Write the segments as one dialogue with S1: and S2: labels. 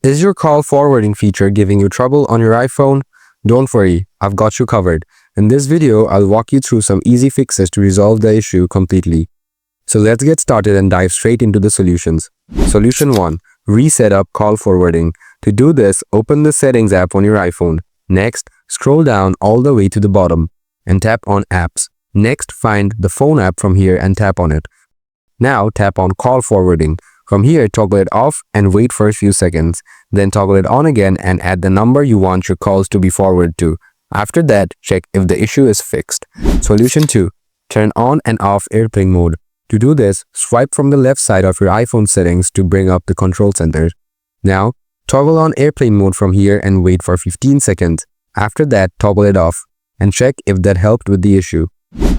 S1: Is your call forwarding feature giving you trouble on your iPhone? Don't worry, I've got you covered. In this video, I'll walk you through some easy fixes to resolve the issue completely. So let's get started and dive straight into the solutions. Solution 1. Reset up call forwarding. To do this, open the Settings app on your iPhone. Next, scroll down all the way to the bottom and tap on Apps. Next, find the Phone app from here and tap on it. Now, tap on Call Forwarding. From here, toggle it off and wait for a few seconds. Then toggle it on again and add the number you want your calls to be forwarded to. After that, check if the issue is fixed. Solution 2. Turn on and off airplane mode. To do this, swipe from the left side of your iPhone settings to bring up the control center. Now, toggle on airplane mode from here and wait for 15 seconds. After that, toggle it off and check if that helped with the issue.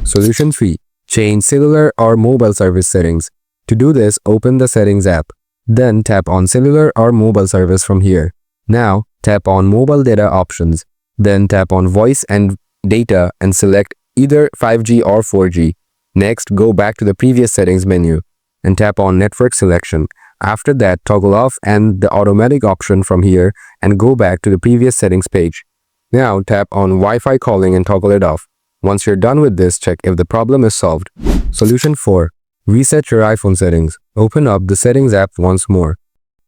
S1: Solution 3. Change cellular or mobile service settings. To do this, open the Settings app. Then tap on Cellular or Mobile Service from here. Now, tap on Mobile Data Options. Then tap on Voice and Data and select either 5G or 4G. Next, go back to the previous settings menu and tap on Network Selection. After that, toggle off and the automatic option from here and go back to the previous settings page. Now, tap on Wi-Fi calling and toggle it off. Once you're done with this, check if the problem is solved. Solution 4. Reset your iPhone settings. Open up the Settings app once more.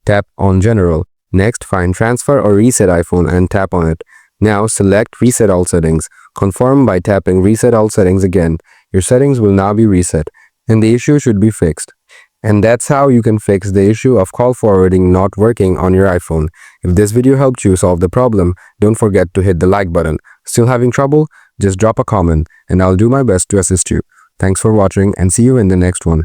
S1: Tap on General. Next, find Transfer or Reset iPhone and tap on it. Now, select Reset All Settings. Confirm by tapping Reset All Settings again. Your settings will now be reset, and the issue should be fixed. And that's how you can fix the issue of call forwarding not working on your iPhone. If this video helped you solve the problem, don't forget to hit the like button. Still having trouble? Just drop a comment, and I'll do my best to assist you. Thanks for watching and see you in the next one.